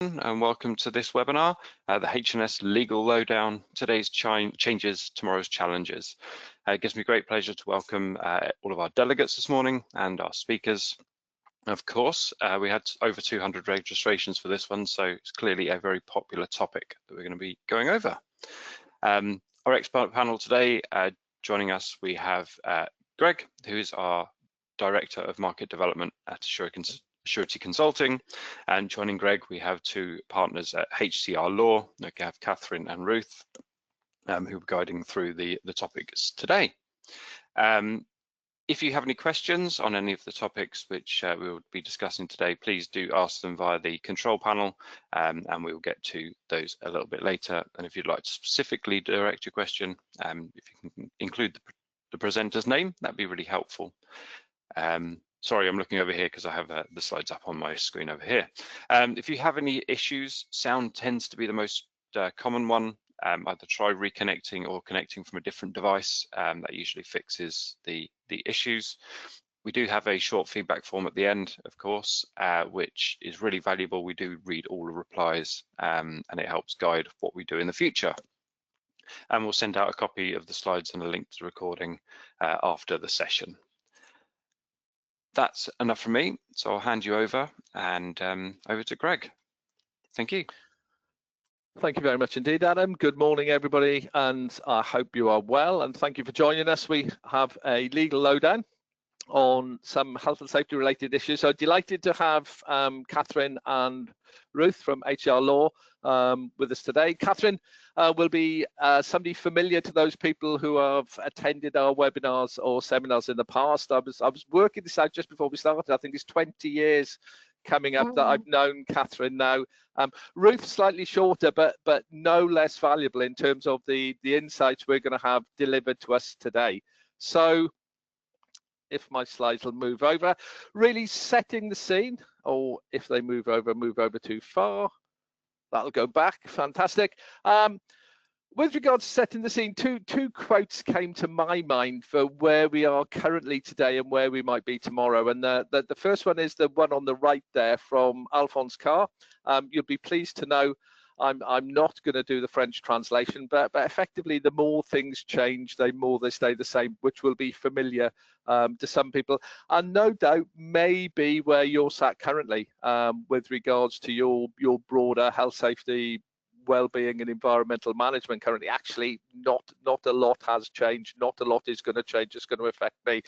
And welcome to this webinar, the H&S Legal Lowdown, today's changes, tomorrow's challenges. It gives me great pleasure to welcome all of our delegates this morning and our speakers. Of course, we had over 200 registrations for this one, so it's clearly a very popular topic that we're going to be going over. Our expert panel today, joining us, we have Greg, who is our Director of Market Development at Assurity Consulting, and joining Greg we have two partners at HCR Law. We have Kathryn and Ruth, who are guiding through the topics today. If you have any questions on any of the topics which we will be discussing today, please do ask them via the control panel, and we will get to those a little bit later. And if you'd like to specifically direct your question, if you can include the presenter's name, that'd be really helpful. Sorry, I'm looking over here because I have the slides up on my screen over here. If you have any issues, sound tends to be the most common one. Either try reconnecting or connecting from a different device. That usually fixes the issues. We do have a short feedback form at the end, of course, which is really valuable. We do read all the replies, and it helps guide what we do in the future. And we'll send out a copy of the slides and a link to the recording after the session. That's enough from me, so I'll hand you over and over to Greg. Thank you. Thank you very much indeed, Adam. Good morning, everybody, and I hope you are well, and thank you for joining us. We have a legal lowdown on some health and safety related issues. So delighted to have Kathryn and Ruth from HR Law with us today. Kathryn will be somebody familiar to those people who have attended our webinars or seminars in the past. I was working this out just before we started. I think it's 20 years coming up that I've known Kathryn now. Ruth slightly shorter, but no less valuable in terms of the insights we're going to have delivered to us today. So if my slides will move over, really setting the scene, or if they move over too far, that'll go back. Fantastic. With regards to setting the scene, two quotes came to my mind for where we are currently today and where we might be tomorrow. And the first one is the one on the right there from Alphonse Carr. You'll be pleased to know I'm not going to do the French translation, but effectively the more things change, the more they stay the same, which will be familiar to some people, and no doubt may be where you're sat currently with regards to your broader health, safety, well-being and environmental management currently. Actually, not a lot has changed, not a lot is going to change, it's going to affect me.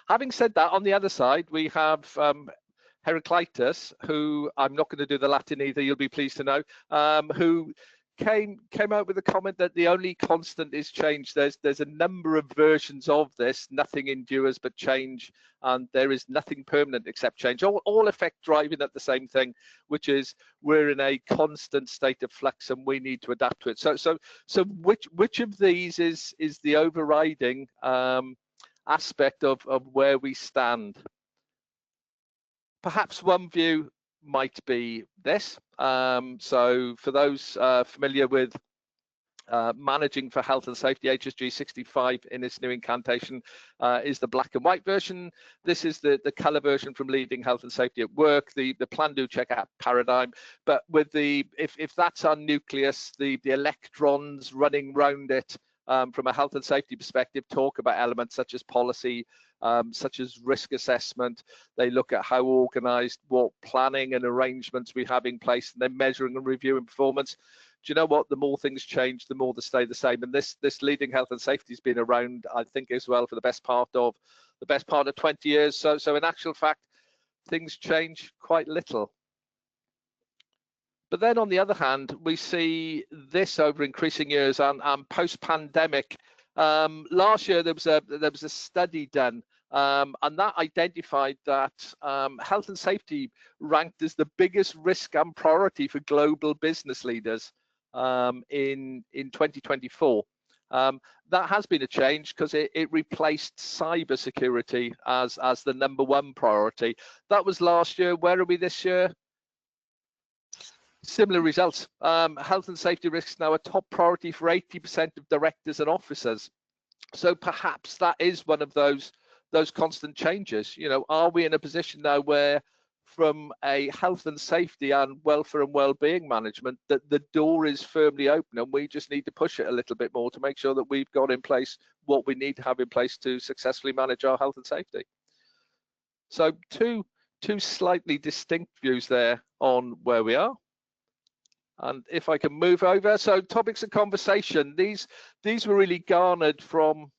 Having said that, on the other side we have Heraclitus, who I'm not going to do the Latin either, you'll be pleased to know, who came out with a comment that the only constant is change. There's a number of versions of this. Nothing endures but change, and there is nothing permanent except change. All effect driving at the same thing, which is we're in a constant state of flux and we need to adapt to it. So which of these is the overriding aspect of where we stand? Perhaps one view might be this. So for those familiar with managing for health and safety, HSG 65 in its new incantation is the black and white version. This is the color version from Leading Health and Safety at Work, the plan, do, check, act paradigm. But with the if that's our nucleus, the electrons running round it from a health and safety perspective talk about elements such as policy, such as risk assessment. They look at how organized, what planning and arrangements we have in place, and then measuring and reviewing performance. Do you know what? The more things change, the more they stay the same. And this Leading Health and Safety has been around, I think, as well for the best part of 20 years. So in actual fact, things change quite little. But then on the other hand, we see this over increasing years and post-pandemic. Last year there was a study done, and that identified that health and safety ranked as the biggest risk and priority for global business leaders in 2024. That has been a change because it replaced cybersecurity as the #1 priority. That was last year. Where are we this year? Similar results. Health and safety risks now a top priority for 80% of directors and officers. So perhaps that is one of those constant changes. You know, are we in a position now where from a health and safety and welfare and well-being management, that the door is firmly open, and we just need to push it a little bit more to make sure that we've got in place what we need to have in place to successfully manage our health and safety. So two slightly distinct views there on where we are. And if I can move over, so topics of conversation, these were really garnered from,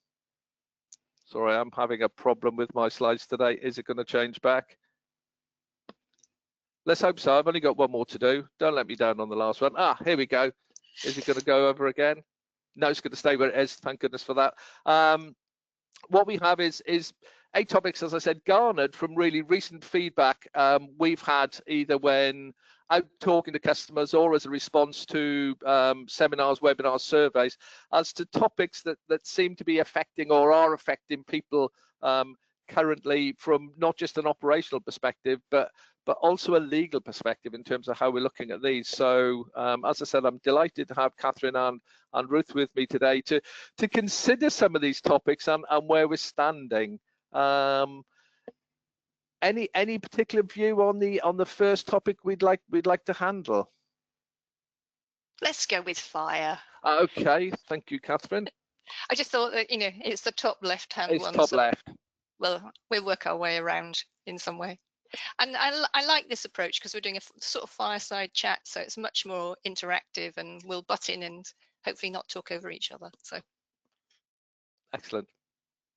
sorry, I'm having a problem with my slides today. Is it going to change back? Let's hope so. I've only got one more to do. Don't let me down on the last one. Ah, here we go. Is it going to go over again? No, it's going to stay where it is. Thank goodness for that. What we have is 8 topics, as I said, garnered from really recent feedback we've had, either when out talking to customers or as a response to seminars, webinars, surveys, as to topics that seem to be affecting or are affecting people currently, from not just an operational perspective, but also a legal perspective in terms of how we're looking at these. So as I said, I'm delighted to have Kathryn and Ruth with me today to consider some of these topics and where we're standing. Any particular view on the first topic we'd like to handle? Let's go with fire. Okay, thank you, Kathryn. I just thought that, it's the top left-hand one. It's top left. Well, we'll work our way around in some way. And I like this approach because we're doing a sort of fireside chat, so it's much more interactive, and we'll butt in and hopefully not talk over each other. So excellent.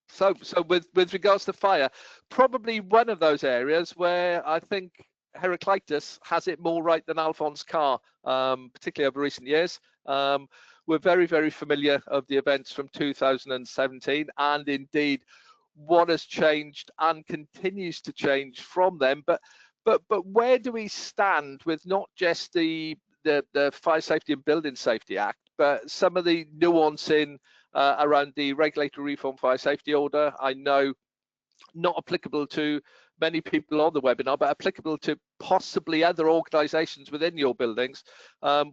So with regards to fire, probably one of those areas where I think Heraclitus has it more right than Alphonse Carr, particularly over recent years. We're very, very familiar of the events from 2017, and indeed what has changed and continues to change from them. But where do we stand with not just the Fire Safety and Building Safety Act, but some of the nuance in around the Regulatory Reform Fire Safety Order? I know not applicable to many people on the webinar, but applicable to possibly other organisations within your buildings,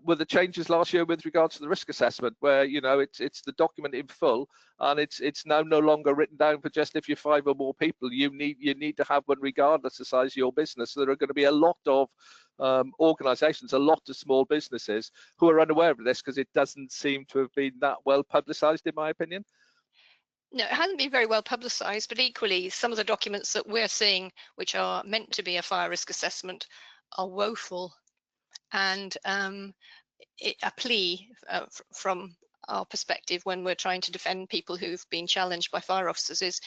with the changes last year with regards to the risk assessment, where it's the document in full, and it's now no longer written down for just if you're 5 or more people. You need to have one regardless of the size of your business. So there are going to be a lot of organisations, a lot of small businesses who are unaware of this, because it doesn't seem to have been that well publicised, in my opinion. No, it hasn't been very well publicised, but equally, some of the documents that we're seeing, which are meant to be a fire risk assessment, are woeful. And a plea from our perspective when we're trying to defend people who've been challenged by fire officers is,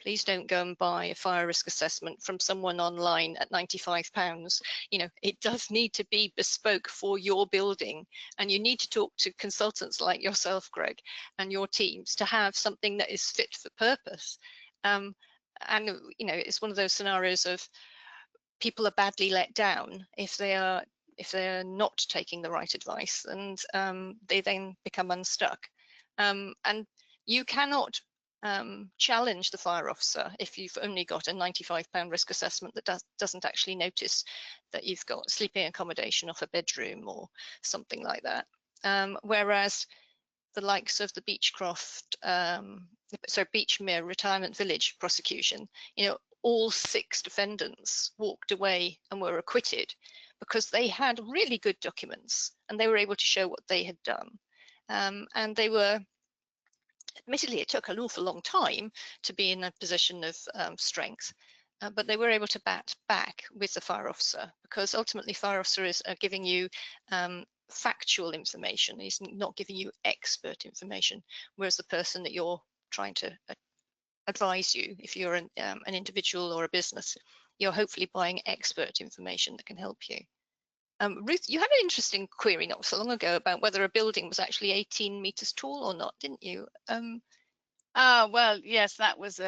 please don't go and buy a fire risk assessment from someone online at £95. It does need to be bespoke for your building, and you need to talk to consultants like yourself, Greg, and your teams to have something that is fit for purpose. And it's one of those scenarios of people are badly let down if they're not taking the right advice, and they then become unstuck. And you cannot challenge the fire officer if you've only got a £95 risk assessment that doesn't actually notice that you've got sleeping accommodation off a bedroom or something like that. Whereas the likes of the Beechmere Retirement Village prosecution, all 6 defendants walked away and were acquitted because they had really good documents and they were able to show what they had done. And they were, admittedly, it took an awful long time to be in a position of strength, but they were able to bat back with the fire officer, because ultimately fire officers are giving you factual information. He's not giving you expert information, whereas the person that you're trying to advise you, if you're an individual or a business, you're hopefully buying expert information that can help you. Ruth, you had an interesting query not so long ago about whether a building was actually 18 meters tall or not, didn't you? Well, yes, that was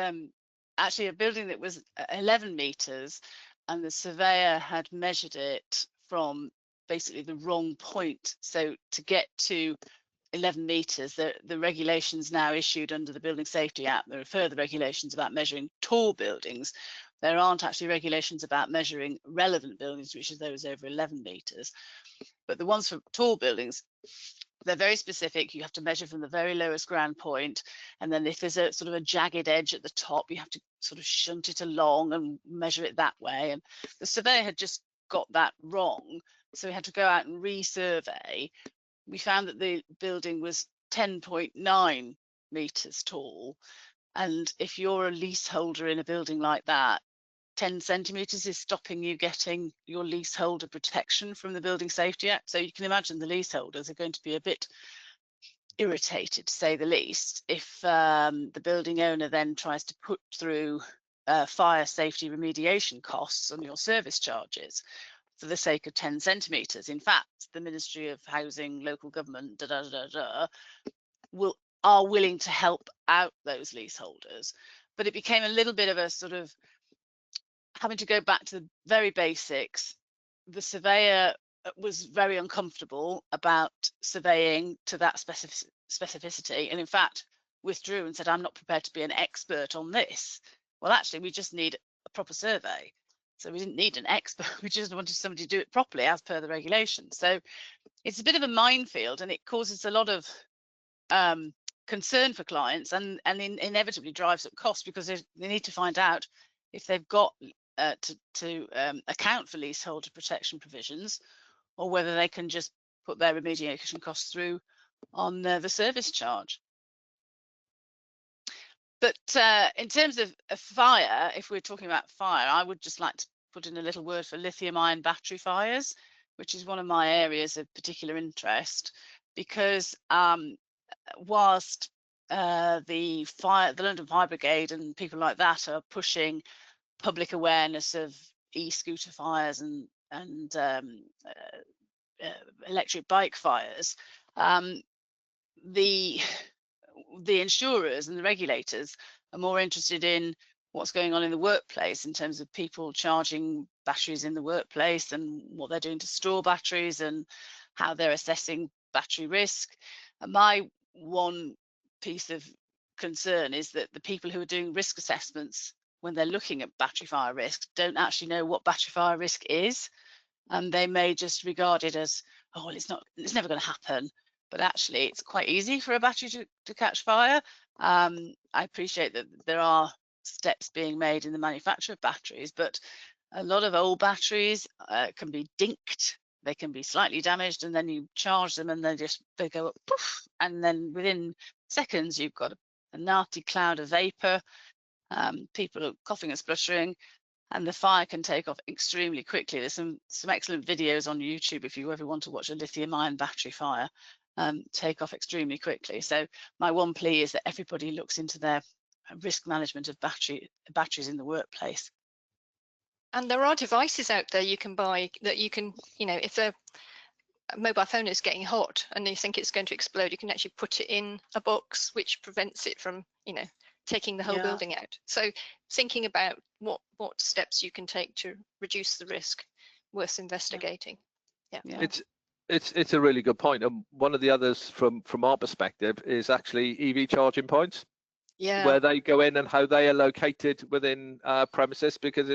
actually a building that was 11 meters, and the surveyor had measured it from basically the wrong point. So to get to 11 meters, the regulations now issued under the Building Safety Act, there are further regulations about measuring tall buildings. There aren't actually regulations about measuring relevant buildings, which is those over 11 meters. But the ones for tall buildings, they're very specific. You have to measure from the very lowest ground point, and then if there's a sort of a jagged edge at the top, you have to sort of shunt it along and measure it that way. And the surveyor had just got that wrong, so we had to go out and resurvey. We found that the building was 10.9 meters tall, and if you're a leaseholder in a building like that, 10 centimeters is stopping you getting your leaseholder protection from the Building Safety Act. So you can imagine the leaseholders are going to be a bit irritated, to say the least, if the building owner then tries to put through fire safety remediation costs on your service charges for the sake of 10 centimeters. In fact, the Ministry of Housing, Local Government, are willing to help out those leaseholders. But it became a little bit of a sort of having to go back to the very basics. The surveyor was very uncomfortable about surveying to that specificity, and in fact withdrew and said, I'm not prepared to be an expert on this. Well, actually, we just need a proper survey. So we didn't need an expert, we just wanted somebody to do it properly as per the regulations. So it's a bit of a minefield, and it causes a lot of concern for clients, and inevitably drives up costs, because they need to find out if they've got to account for leaseholder protection provisions, or whether they can just put their remediation costs through on the service charge. But in terms of a fire, if we're talking about fire, I would just like to put in a little word for lithium-ion battery fires, which is one of my areas of particular interest, because whilst the London Fire Brigade and people like that are pushing public awareness of e-scooter fires and electric bike fires, the insurers and the regulators are more interested in what's going on in the workplace in terms of people charging batteries in the workplace, and what they're doing to store batteries, and how they're assessing battery risk. And my one piece of concern is that the people who are doing risk assessments when they're looking at battery fire risk don't actually know what battery fire risk is, and they may just regard it as, oh, well, it's never going to happen. But actually, it's quite easy for a battery to catch fire. I appreciate that there are steps being made in the manufacture of batteries, but a lot of old batteries can be dinked. They can be slightly damaged, and then you charge them, and they go up, poof, and then within seconds you've got a nasty cloud of vapor. People are coughing and spluttering, and the fire can take off extremely quickly. There's some excellent videos on YouTube if you ever want to watch a lithium-ion battery fire take off extremely quickly. So my one plea is that everybody looks into their risk management of batteries in the workplace. And there are devices out there you can buy that you can, if a mobile phone is getting hot and you think it's going to explode, you can actually put it in a box which prevents it from, taking the whole building out. So thinking about what steps you can take to reduce the risk, worth investigating. Yeah. It's a really good point. And one of the others from our perspective is actually EV charging points. Yeah. Where they go in and how they are located within premises, because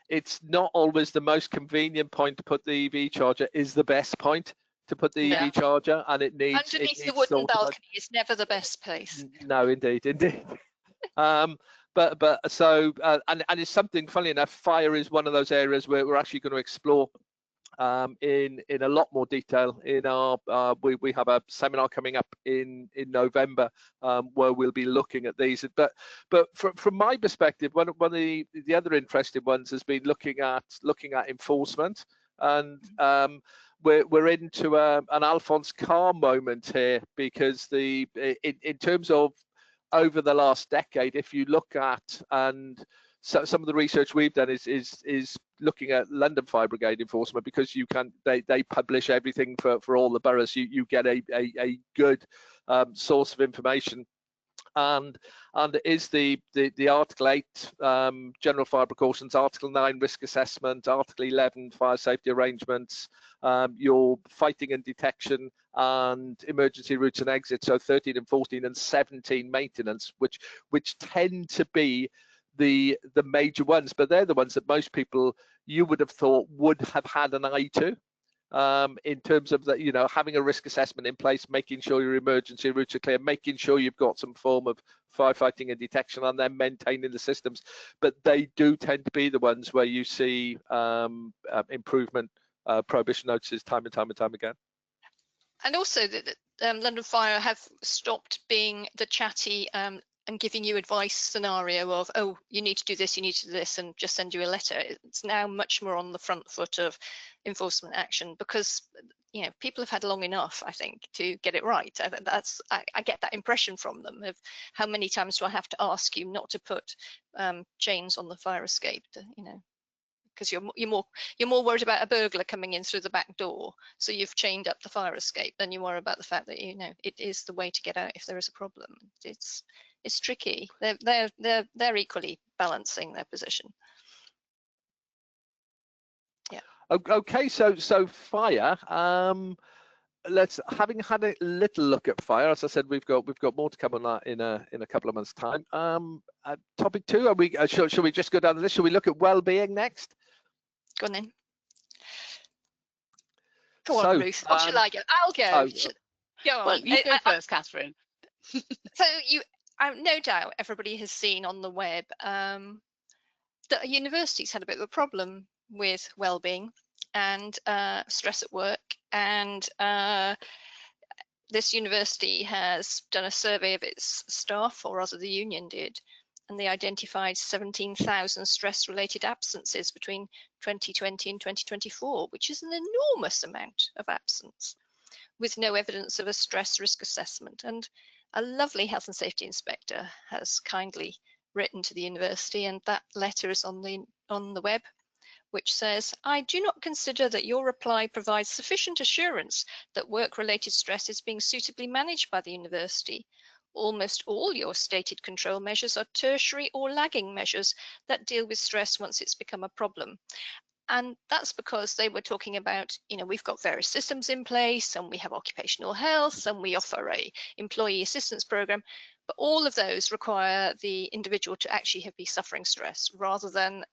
it's not always the most convenient point to put the EV charger is the best point to put the EV charger, and it needs underneath the wooden balcony is never the best place. No, indeed. But so and it's something, funny enough, fire is one of those areas where we're actually going to explore in a lot more detail in our we have a seminar coming up in November where we'll be looking at these. But from my perspective, one of the other interesting ones has been looking at enforcement, and we're into an Alphonse Carr moment here, because in terms of over the last decade, if you look at, and so some of the research we've done is looking at London Fire Brigade enforcement, because they publish everything for all the boroughs. You get a good source of information, and it is the Article 8 general fire precautions, Article 9 risk assessment, Article 11 fire safety arrangements, your fighting and detection and emergency routes and exits, so 13 and 14 and 17 maintenance, which tend to be the major ones, but they're the ones that most people you would have thought would have had an eye to. in terms of that, you know, having a risk assessment in place, making sure your emergency routes are clear, making sure you've got some form of firefighting and detection, and then maintaining the systems. But they do tend to be the ones where you see improvement, prohibition notices time and time again. And also that London Fire have stopped being the chatty and giving you advice scenario of, oh, you need to do this, you need to do this, and just send you a letter. It's now much more on the front foot of enforcement action, because, you know, people have had long enough, I think, to get it right. I get that impression from them of how many times do I have to ask you not to put chains on the fire escape, you know, because you're more worried about a burglar coming in through the back door, so you've chained up the fire escape, than you are about the fact that, you know, it is the way to get out if there is a problem. It's tricky. They're equally balancing their position. Yeah. Okay, so fire. Having had a little look at fire, as I said, we've got more to come on that in a couple of months' time. Topic 2, are we? Should we just go down the list? Should we look at well-being next? Go on then. Go on, Ruth. Or shall I go? I'll go. Go on. Well, you go first, Kathryn. So no doubt everybody has seen on the web that universities had a bit of a problem with well-being and stress at work, and this university has done a survey of its staff, or rather the union did, and they identified 17,000 stress-related absences between 2020 and 2024, which is an enormous amount of absence, with no evidence of a stress risk assessment. And a lovely health and safety inspector has kindly written to the university, and that letter is on the web, which says, I do not consider that your reply provides sufficient assurance that work-related stress is being suitably managed by the university. Almost all your stated control measures are tertiary or lagging measures that deal with stress once it's become a problem. And that's because they were talking about, you know, we've got various systems in place, and we have occupational health, and we offer a employee assistance program, but all of those require the individual to actually be suffering stress, rather than,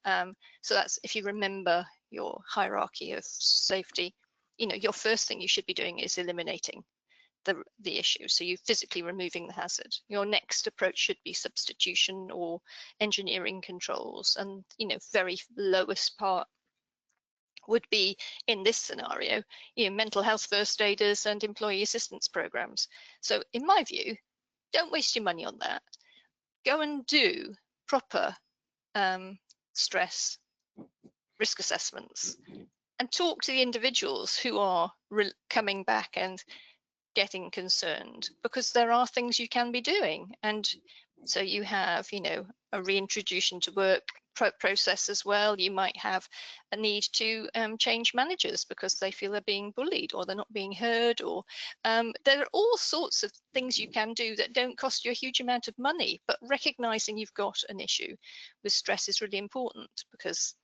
so that's, if you remember your hierarchy of safety, you know, your first thing you should be doing is eliminating the issue. So you're physically removing the hazard. Your next approach should be substitution or engineering controls, and, you know, very lowest part would be, in this scenario, you know, mental health first aiders and employee assistance programs. So in my view, don't waste your money on that. Go and do proper stress risk assessments and talk to the individuals who are coming back and getting concerned, because there are things you can be doing. And so you have, you know, a reintroduction to work process as well. You might have a need to change managers because they feel they're being bullied, or they're not being heard, or there are all sorts of things you can do that don't cost you a huge amount of money, but recognizing you've got an issue with stress is really important, because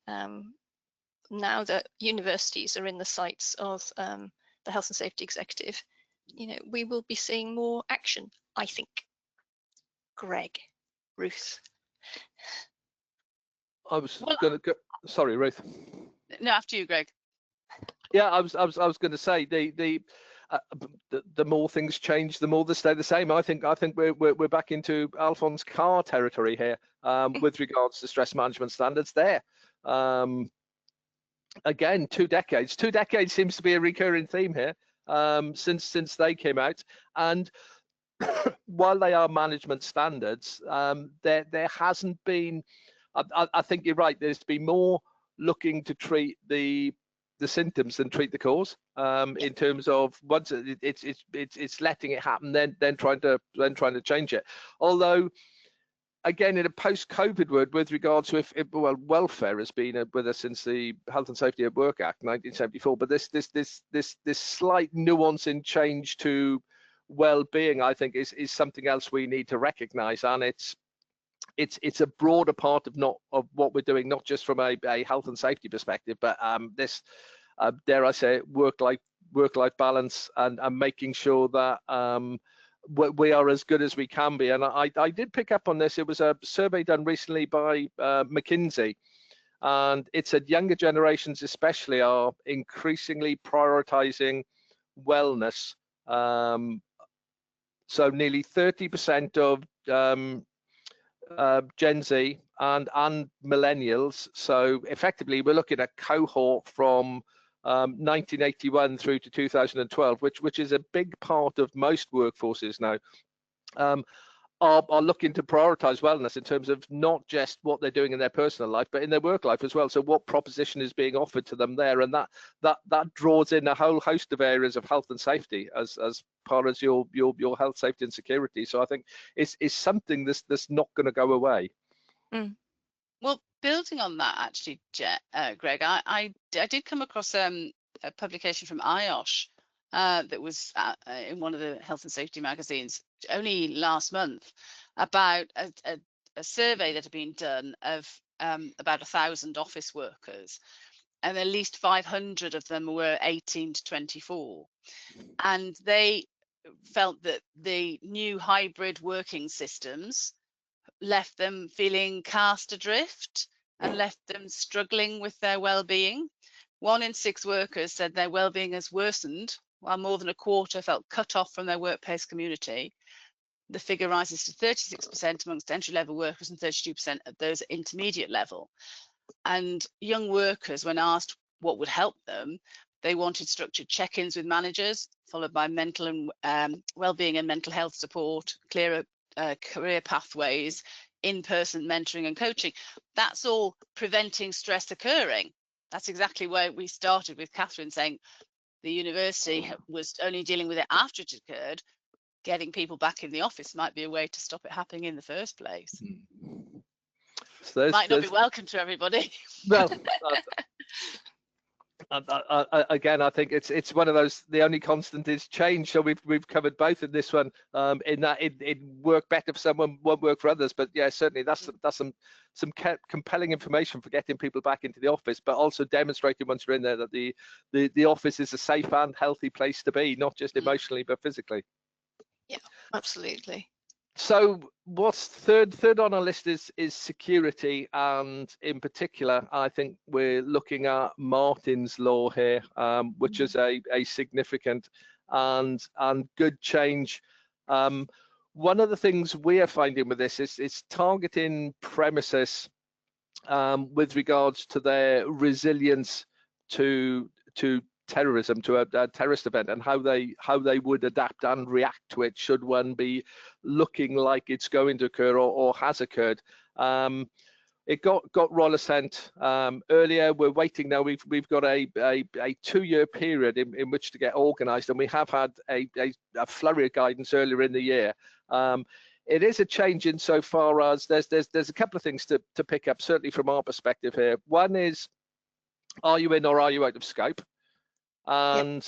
now that universities are in the sights of the health and safety executive, you know, we will be seeing more action, I think. Greg, Ruth. I was going to go. Sorry, Ruth. No, after you, Greg. Yeah, I was going to say the more things change, the more they stay the same. I think we're back into Alphonse Carr territory here with regards to stress management standards. There, again, 2 decades. 2 decades seems to be a recurring theme here since they came out. And while they are management standards, there hasn't been. I think you're right. There's been more looking to treat the symptoms than treat the cause. In terms of once it's letting it happen, then trying to change it. Although, again, in a post-COVID world, with regards to well, welfare has been with us since the Health and Safety at Work Act 1974. But this slight nuance in change to well-being, I think, is something else we need to recognise, and it's a broader part of what we're doing, not just from a health and safety perspective, but this dare I say, work-life balance, and making sure that we are as good as we can be. And I did pick up on this. It was a survey done recently by McKinsey, and it said younger generations especially are increasingly prioritizing wellness. So nearly 30% of Gen Z and millennials. So effectively, we're looking at a cohort from 1981 through to 2012, which is a big part of most workforces now. Are looking to prioritize wellness in terms of not just what they're doing in their personal life, but in their work life as well. So what proposition is being offered to them there, and that draws in a whole host of areas of health and safety as part of your health, safety, and security. So I think it's something that's not going to go away. Mm. Well, building on that, actually, Greg, I did come across a publication from IOSH that was in one of the health and safety magazines only last month about a survey that had been done of about 1,000 office workers, and at least 500 of them were 18 to 24, and they felt that the new hybrid working systems left them feeling cast adrift and left them struggling with their well-being. 1 in 6 workers said their well-being has worsened, while more than a quarter felt cut off from their workplace community. The figure rises to 36% amongst entry-level workers and 32% at those at intermediate level. And young workers, when asked what would help them, they wanted structured check-ins with managers, followed by mental and well-being and mental health support, clearer career pathways, in-person mentoring and coaching. That's all preventing stress occurring. That's exactly where we started with Kathryn saying the university was only dealing with it after it occurred. Getting people back in the office might be a way to stop it happening in the first place. So might not be welcome to everybody. Well, again, I think it's one of those. The only constant is change. So we've covered both in this one. In that it worked better for someone, won't work for others. But yeah, certainly that's some compelling information for getting people back into the office, but also demonstrating once you're in there that the office is a safe and healthy place to be, not just emotionally but physically. Yeah, absolutely. So what's third on our list is security, and in particular, I think we're looking at Martin's Law here, which is a significant and good change. One of the things we are finding with this is targeting premises with regards to their resilience to terrorism, to a terrorist event, and how they would adapt and react to it should one be looking like it's going to occur or has occurred. It got roll assent earlier. We're waiting now. We've got a 2-year period in which to get organised, and we have had a flurry of guidance earlier in the year. It is a change insofar as there's a couple of things to pick up, certainly from our perspective here. One is, are you in or are you out of scope? And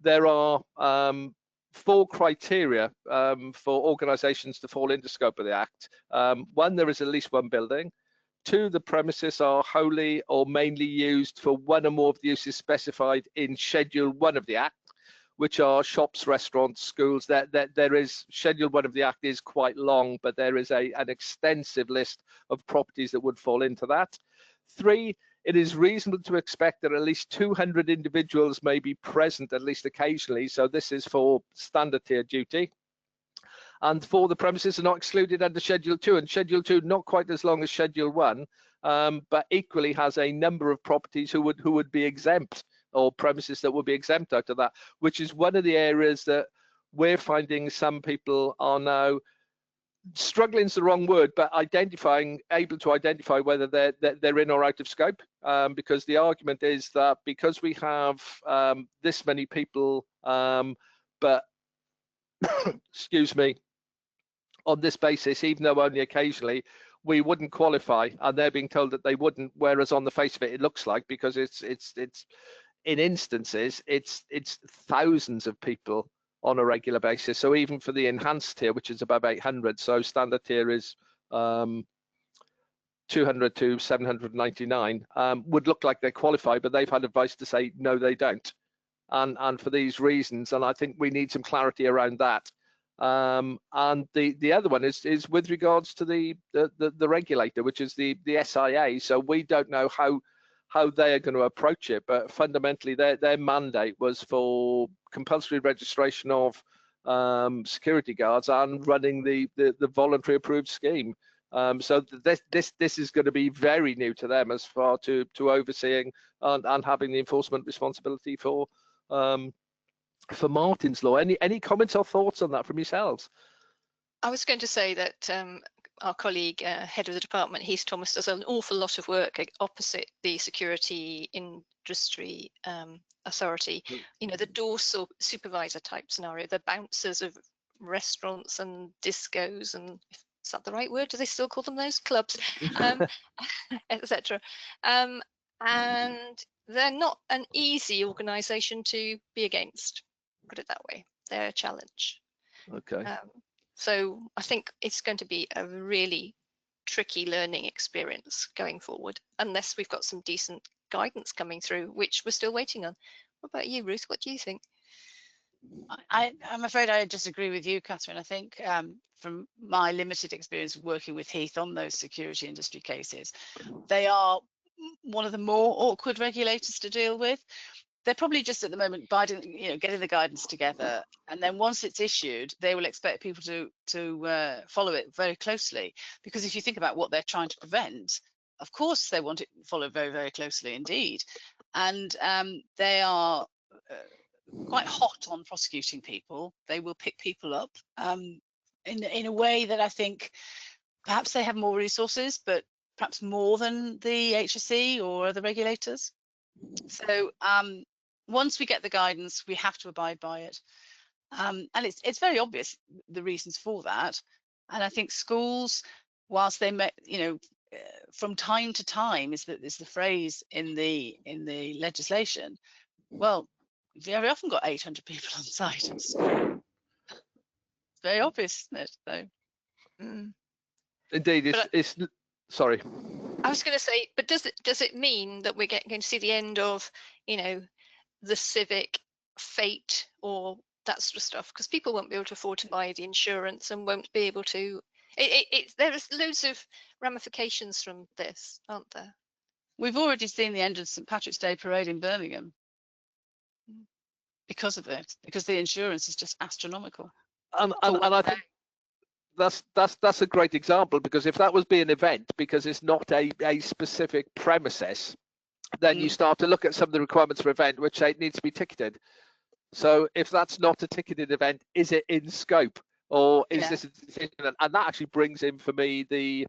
there are 4 criteria for organisations to fall into scope of the Act. 1, there is at least 1 building. 2, the premises are wholly or mainly used for one or more of the uses specified in Schedule 1 of the Act, which are shops, restaurants, schools. There is Schedule 1 of the Act is quite long, but there is an extensive list of properties that would fall into that. 3, it is reasonable to expect that at least 200 individuals may be present at least occasionally. So this is for standard tier duty. And 4, the premises are not excluded under Schedule 2. And Schedule 2, not quite as long as Schedule 1, but equally has a number of properties who would be exempt, or premises that would be exempt out of that, which is one of the areas that we're finding some people are now struggling is the wrong word, but able to identify whether they're in or out of scope, because the argument is that because we have this many people, but excuse me, on this basis, even though only occasionally, we wouldn't qualify, and they're being told that they wouldn't. Whereas on the face of it, it looks like, because it's in instances it's thousands of people on a regular basis. So even for the enhanced tier, which is above 800, so standard tier is 200 to 799, would look like they qualify, but they've had advice to say no, they don't, and for these reasons. And I think we need some clarity around that. And the other one is with regards to the regulator, which is the SIA. So we don't know how they are going to approach it, but fundamentally their mandate was for compulsory registration of security guards and running the voluntary approved scheme. So this is going to be very new to them as far to overseeing and having the enforcement responsibility for Martin's Law. Any comments or thoughts on that from yourselves? I was going to say that our colleague, head of the department, Heath Thomas, does an awful lot of work opposite the security industry authority. You know, the door supervisor type scenario, the bouncers of restaurants and discos, and is that the right word? Do they still call them those? Clubs, etc. And they're not an easy organisation to be against. Put it that way. They're a challenge. Okay. So I think it's going to be a really tricky learning experience going forward, unless we've got some decent guidance coming through, which we're still waiting on. What about you, Ruth? What do you think? I'm afraid I disagree with you, Kathryn. I think from my limited experience working with Heath on those security industry cases, they are one of the more awkward regulators to deal with. They're probably just at the moment getting the guidance together, and then once it's issued, they will expect people to follow it very closely. Because if you think about what they're trying to prevent, of course they want it followed very, very closely indeed. And they are quite hot on prosecuting people. They will pick people up in a way that I think perhaps they have more resources, but perhaps more than the HSE or other regulators. So once we get the guidance, we have to abide by it, and it's very obvious the reasons for that. And I think schools, whilst they may, from time to time is the phrase in the legislation. Well, very often got 800 people on site. It's very obvious, isn't it? So. Indeed, it's sorry. I was going to say, but does it mean that we're going to see the end of, the civic fate or that sort of stuff? Because people won't be able to afford to buy the insurance and won't be able to. There's loads of ramifications from this, aren't there? We've already seen the end of St. Patrick's Day parade in Birmingham because of it, because the insurance is just astronomical. And I think that's a great example, because if that was be an event, because it's not a specific premises, then you start to look at some of the requirements for event, which say it needs to be ticketed. So if that's not a ticketed event, is it in scope, or is this a decision? And that actually brings in for me the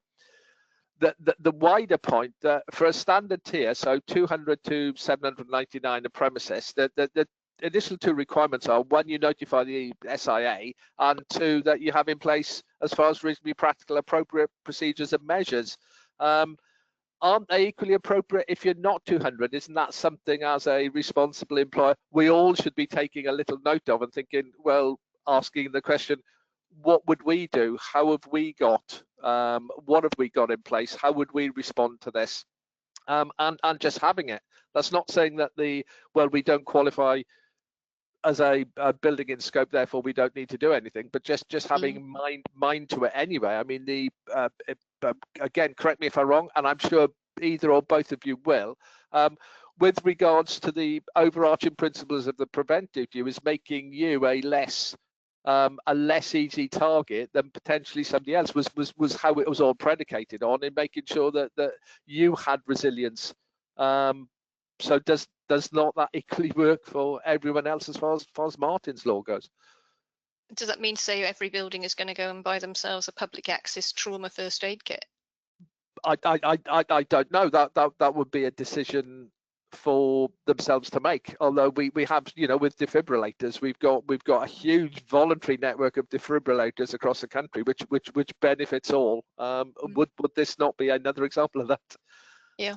wider point that for a standard tier, so 200 to 799 a premises, the initial two requirements are: one, you notify the SIA, and two, that you have in place, as far as reasonably practical, appropriate procedures and measures. Aren't they equally appropriate if you're not 200? Isn't that something, as a responsible employer, we all should be taking a little note of and thinking, well, asking the question, what would we do? How have we got? What have we got in place? How would we respond to this? And just having it. That's not saying that we don't qualify as a building in scope, therefore we don't need to do anything, but just having mind to it anyway. I mean, again, correct me if I'm wrong, and I'm sure either or both of you will. With regards to the overarching principles of the preventive view, is making you a less easy target than potentially somebody else, was how it was all predicated on, in making sure that you had resilience. So does not that equally work for everyone else as far as Martin's Law goes? Does that mean, say, every building is going to go and buy themselves a public access trauma first aid kit? I don't know. That would be a decision for themselves to make. Although we have, with defibrillators, we've got a huge voluntary network of defibrillators across the country, which benefits all. Would this not be another example of that? Yeah.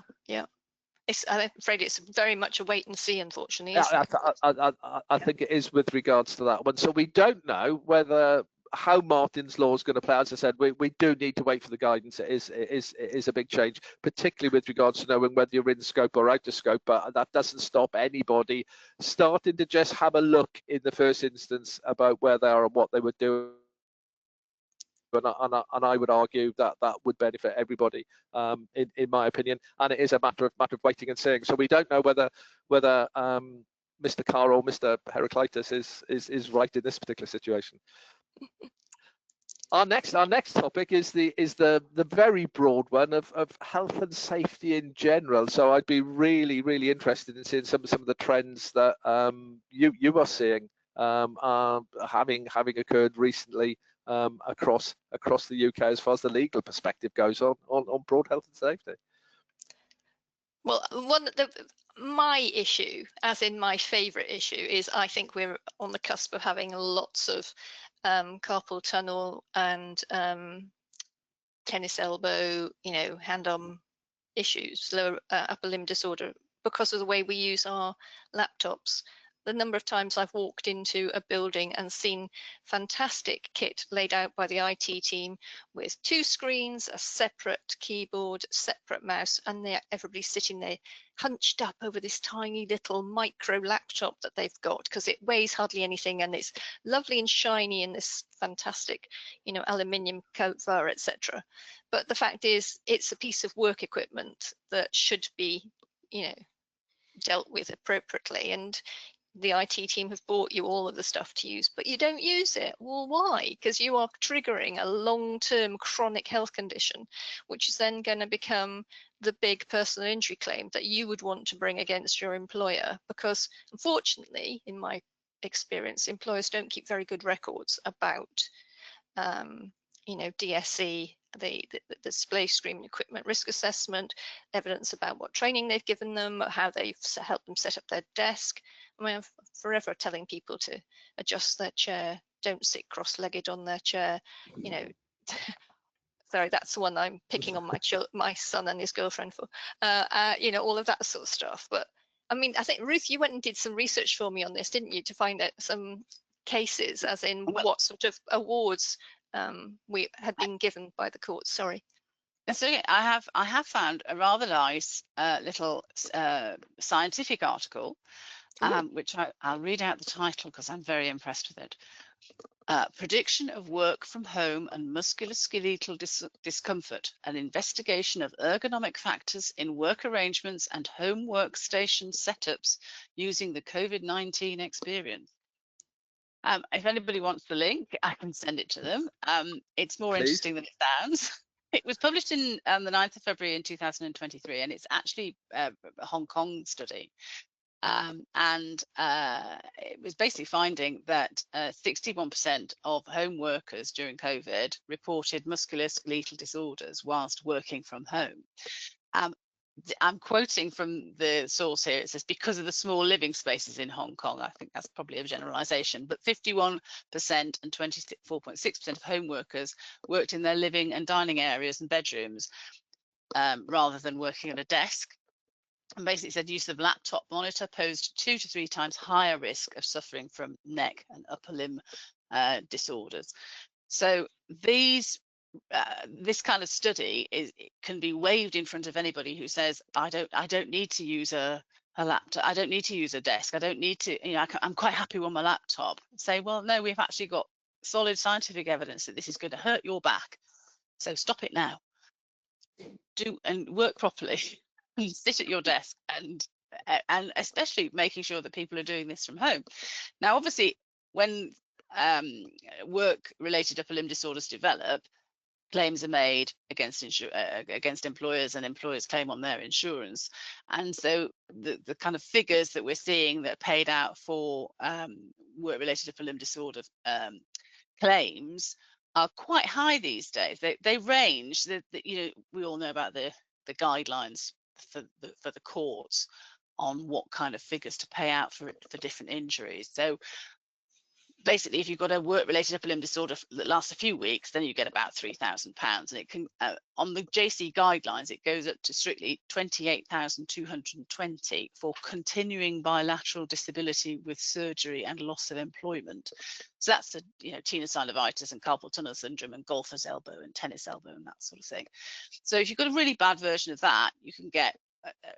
I'm afraid it's very much a wait and see, unfortunately. I think it is with regards to that one. So we don't know whether how Martin's law is going to play. As I said, we do need to wait for the guidance. It is a big change, particularly with regards to knowing whether you're in scope or out of scope. But that doesn't stop anybody starting to just have a look in the first instance about where they are and what they would do. And I would argue that that would benefit everybody, in my opinion. And it is a matter of waiting and seeing. So we don't know whether Mr. Carr or Mr. Heraclitus is right in this particular situation. Our next topic is the very broad one of health and safety in general. So I'd be really interested in seeing some of the trends that you are seeing having occurred recently across the UK as far as the legal perspective goes on broad health and safety. Well, my issue, as in my favourite issue, is I think we're on the cusp of having lots of carpal tunnel and tennis elbow, hand-arm issues, lower upper limb disorder, because of the way we use our laptops. The number of times I've walked into a building and seen fantastic kit laid out by the IT team with 2 screens, a separate keyboard, separate mouse, and everybody's sitting there hunched up over this tiny little micro laptop that they've got, because it weighs hardly anything and it's lovely and shiny in this fantastic, aluminium cover, etc. But the fact is, it's a piece of work equipment that should be, dealt with appropriately. And the IT team have bought you all of the stuff to use, but you don't use it. Well, why? Because you are triggering a long-term chronic health condition, which is then going to become the big personal injury claim that you would want to bring against your employer. Because unfortunately, in my experience, employers don't keep very good records about, DSE, the display screen equipment risk assessment, evidence about what training they've given them, how they've helped them set up their desk. I mean, I'm forever telling people to adjust their chair, don't sit cross-legged on their chair, sorry, that's the one I'm picking on my son and his girlfriend for, all of that sort of stuff. But I mean, I think, Ruth, you went and did some research for me on this, didn't you, to find out some cases, as in what sort of awards we had been given by the courts. Sorry. So I have found a rather nice little scientific article, which I'll read out the title because I'm very impressed with it. Prediction of work from home and musculoskeletal discomfort, an investigation of ergonomic factors in work arrangements and home workstation setups using the COVID-19 experience. If anybody wants the link, I can send it to them. It's more interesting than it sounds. It was published in the 9th of February in 2023, and it's actually a Hong Kong study. It was basically finding that 61% of home workers during COVID reported musculoskeletal disorders whilst working from home. I'm quoting from the source here. It says, because of the small living spaces in Hong Kong, I think that's probably a generalization, but 51% and 24.6% of home workers worked in their living and dining areas and bedrooms rather than working at a desk. And basically said use of laptop monitor posed 2 to 3 times higher risk of suffering from neck and upper limb disorders. So this kind of study can be waved in front of anybody who says, I don't need to use a laptop, I don't need to use a desk, I don't need to, I'm quite happy with my laptop. Say, well, no, we've actually got solid scientific evidence that this is going to hurt your back. So stop it now. Do and work properly. Sit at your desk, and especially making sure that people are doing this from home. Now, obviously, when work-related upper limb disorders develop, claims are made against employers, and employers claim on their insurance. And so the kind of figures that we're seeing that are paid out for work-related upper limb disorder claims are quite high these days. They range. We all know about the guidelines for the courts on what kind of figures to pay out for different injuries. So basically, if you've got a work-related upper limb disorder that lasts a few weeks, then you get about £3,000, and it can on the JC guidelines it goes up to strictly 28,220 for continuing bilateral disability with surgery and loss of employment. So that's the tenosynovitis and carpal tunnel syndrome and golfer's elbow and tennis elbow and that sort of thing. So if you've got a really bad version of that, you can get,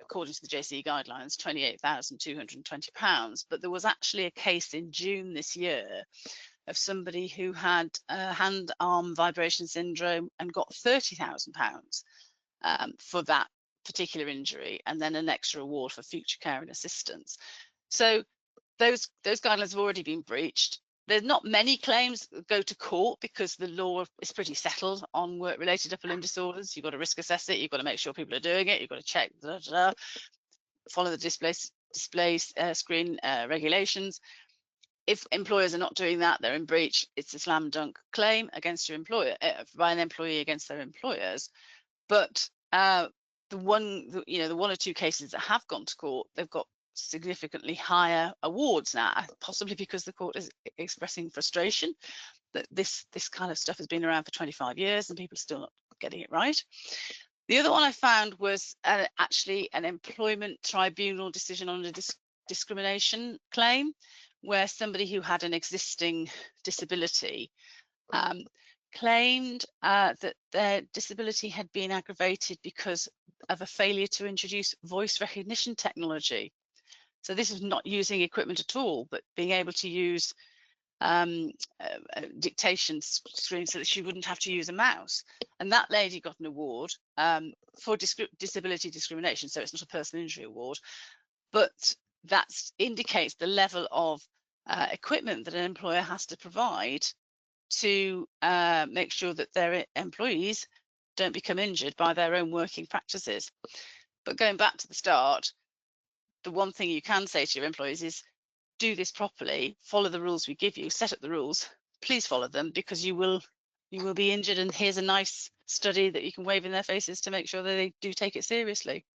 according to the JCE guidelines, £28,220. But there was actually a case in June this year of somebody who had hand-arm vibration syndrome and got £30,000 for that particular injury, and then an extra award for future care and assistance. So those guidelines have already been breached. There's not many claims that go to court because the law is pretty settled on work-related upper limb disorders. You've got to risk assess it. You've got to make sure people are doing it. You've got to check, follow the display screen regulations. If employers are not doing that, they're in breach. It's a slam dunk claim against your employer by an employee against their employers. But the one or two cases that have gone to court, they've got significantly higher awards now, possibly because the court is expressing frustration that this kind of stuff has been around for 25 years and people are still not getting it right. The other one I found was actually an employment tribunal decision on a discrimination claim, where somebody who had an existing disability claimed that their disability had been aggravated because of a failure to introduce voice recognition technology. So this is not using equipment at all, but being able to use dictation screen so that she wouldn't have to use a mouse. And that lady got an award for disability discrimination. So it's not a personal injury award, but that indicates the level of equipment that an employer has to provide to make sure that their employees don't become injured by their own working practices. But going back to the start, the one thing you can say to your employees is do this properly, follow the rules we give you, set up the rules, please follow them, because you will be injured, and here's a nice study that you can wave in their faces to make sure that they do take it seriously.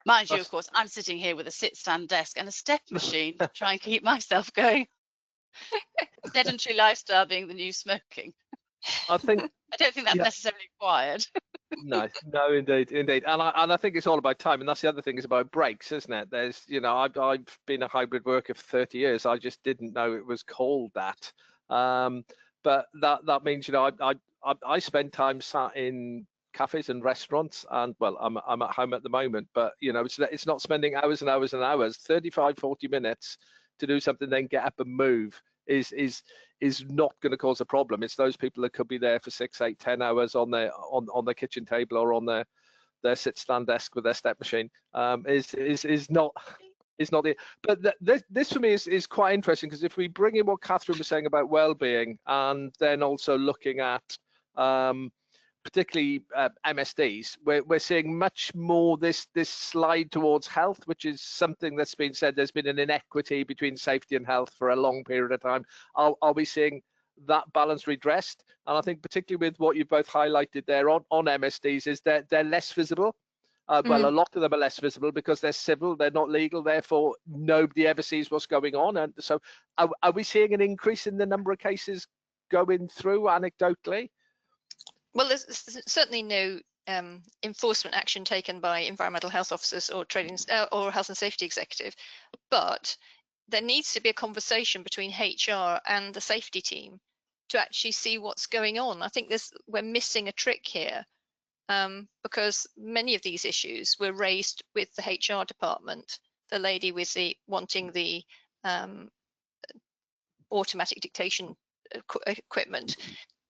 Mind you, of course, I'm sitting here with a sit-stand desk and a step machine to try and keep myself going. Sedentary lifestyle being the new smoking. I don't think that's necessarily required. No, indeed. And I think it's all about time. And that's the other thing, is about breaks, isn't it? There's, I've been a hybrid worker for 30 years. I just didn't know it was called that. But that means, I spend time sat in cafes and restaurants, and well, I'm at home at the moment, but it's not spending hours and hours and hours. 35-40 minutes to do something, then get up and move is not going to cause a problem. It's those people that could be there for 6, 8, 10 hours on their kitchen table or on their sit-stand desk with their step machine. Is not it. But this for me is quite interesting, because if we bring in what Kathryn was saying about well-being, and then also looking at particularly MSDs, we're seeing much more this slide towards health, which is something that's been said. There's been an inequity between safety and health for a long period of time. Are we seeing that balance redressed? And I think particularly with what you both highlighted there on MSDs, is that they're less visible. Well, a lot of them are less visible because they're civil, they're not legal, therefore nobody ever sees what's going on. And so are we seeing an increase in the number of cases going through anecdotally? Well, there's certainly no enforcement action taken by environmental health officers or or health and safety executive, but there needs to be a conversation between HR and the safety team to actually see what's going on. I think we're missing a trick here, because many of these issues were raised with the HR department. The lady with wanting the automatic dictation equipment,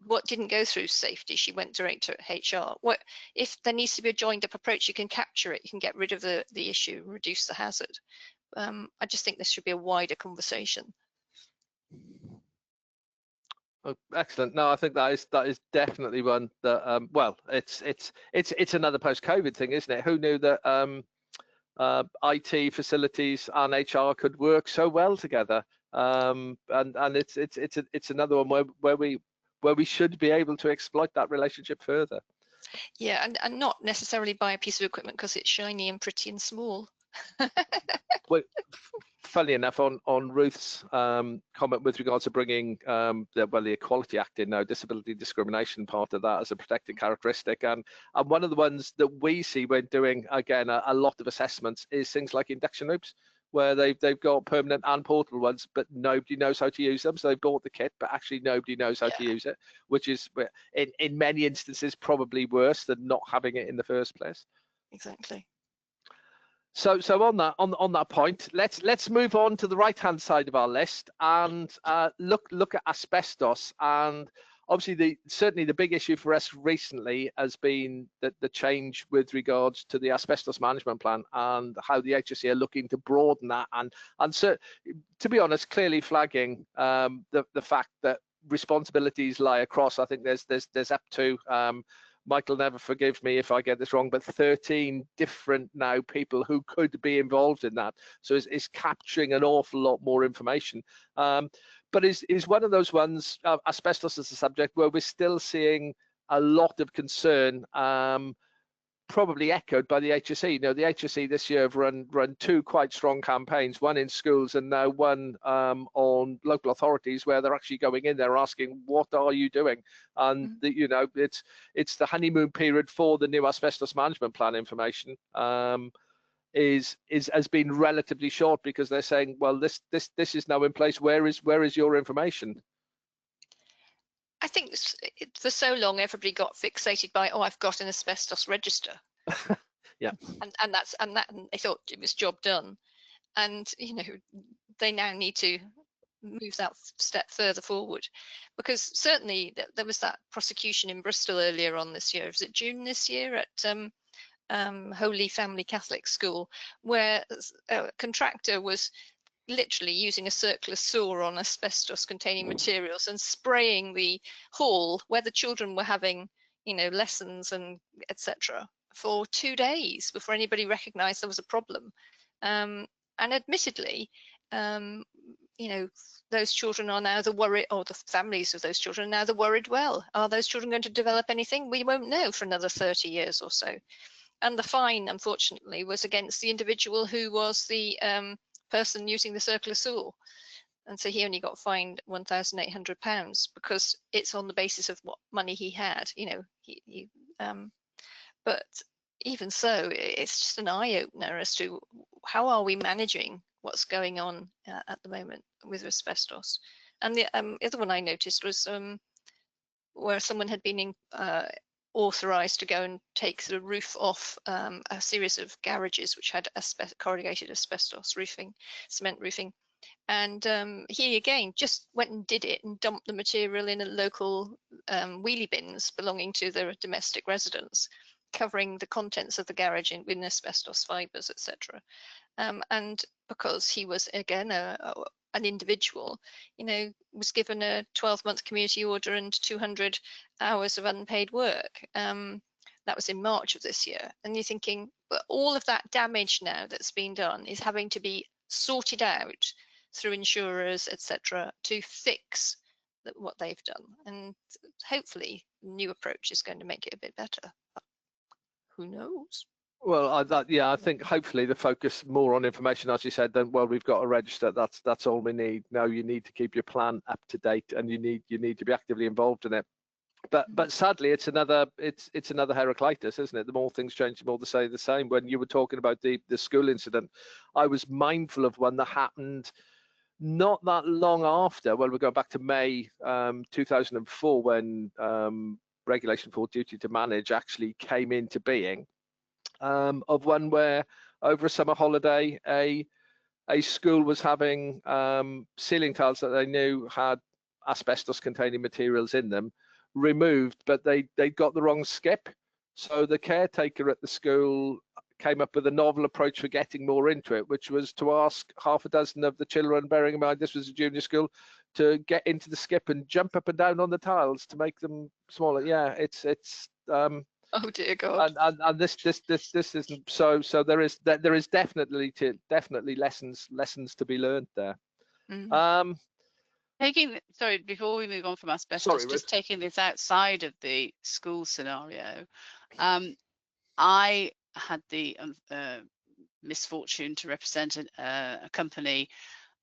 what didn't go through safety, she went direct to HR. What if there needs to be a joined up approach? You can capture it, you can get rid of the issue, reduce the hazard. I just think this should be a wider conversation. Oh, excellent. No, I think that is definitely one that well, it's another post-COVID thing, isn't it? Who knew that IT, facilities and HR could work so well together? And it's another one where we should be able to exploit that relationship further. Yeah, and not necessarily buy a piece of equipment because it's shiny and pretty and small. Well, funnily enough, on Ruth's comment with regards to bringing the Equality Act in now, disability discrimination part of that as a protected characteristic, and one of the ones that we see when doing, again, a lot of assessments is things like induction loops, where they've got permanent and portable ones, but nobody knows how to use them. So they bought the kit, but actually nobody knows how to use it, which is in many instances probably worse than not having it in the first place. Exactly. So on that point, let's move on to the right hand side of our list and look at asbestos. And obviously certainly the big issue for us recently has been the change with regards to the asbestos management plan and how the HSE are looking to broaden that, and so, to be honest, clearly flagging the fact that responsibilities lie across. I think there's up to Michael, never forgive me if I get this wrong, but 13 different now people who could be involved in that. So it's capturing an awful lot more information. But is one of those ones, asbestos as a subject, where we're still seeing a lot of concern, probably echoed by the HSE. You know, the HSE this year have run two quite strong campaigns, one in schools and now one on local authorities, where they're actually going in there asking, what are you doing? And you know, it's the honeymoon period for the new asbestos management plan information has been relatively short, because they're saying, well, this is now in place. Where is your information? I think for so long everybody got fixated by, oh, I've got an asbestos register. Yeah. And they thought it was job done. And you know, they now need to move that step further forward, because certainly there was that prosecution in Bristol earlier on this year. Was it June this year at Holy Family Catholic School, where a contractor was literally using a circular saw on asbestos containing materials and spraying the hall where the children were having, you know, lessons and etc. for 2 days before anybody recognized there was a problem. And admittedly, you know, those children are now the worry, or the families of those children are now the worried, well, are those children going to develop anything? We won't know for another 30 years or so. And the fine, unfortunately, was against the individual who was the person using the circular saw, and so he only got fined £1,800 because it's on the basis of what money he had, you know. But even so, it's just an eye-opener as to how are we managing what's going on at the moment with asbestos. And the other one I noticed was where someone had been authorised to go and take the roof off a series of garages which had corrugated asbestos roofing, cement roofing, and he again just went and did it and dumped the material in a local wheelie bins belonging to the domestic residents, covering the contents of the garage in asbestos fibres, etc. And because he was again an individual, you know, was given a 12-month community order and 200 hours of unpaid work. That was in March of this year. And you're thinking, but all of that damage now that's been done is having to be sorted out through insurers, etc., to fix what they've done. And hopefully, the new approach is going to make it a bit better. But who knows? Well, I think hopefully the focus more on information, as you said, then, well, we've got a register. That's all we need. Now you need to keep your plan up to date, and you need to be actively involved in it. But sadly, it's another Heraclitus, isn't it? The more things change, the more they say the same. When you were talking about the school incident, I was mindful of one that happened not that long after. Well, we're going back to May 2004 when Regulation 4 Duty to Manage actually came into being. Of one where over a summer holiday a school was having ceiling tiles that they knew had asbestos containing materials in them removed, but they got the wrong skip. So the caretaker at the school came up with a novel approach for getting more into it, which was to ask half a dozen of the children, bearing in mind this was a junior school, to get into the skip and jump up and down on the tiles to make them smaller. Yeah, it's oh dear God. And this isn't so there is definitely lessons to be learned there. Sorry, before we move on from asbestos, just taking this outside of the school scenario, I had the misfortune to represent a company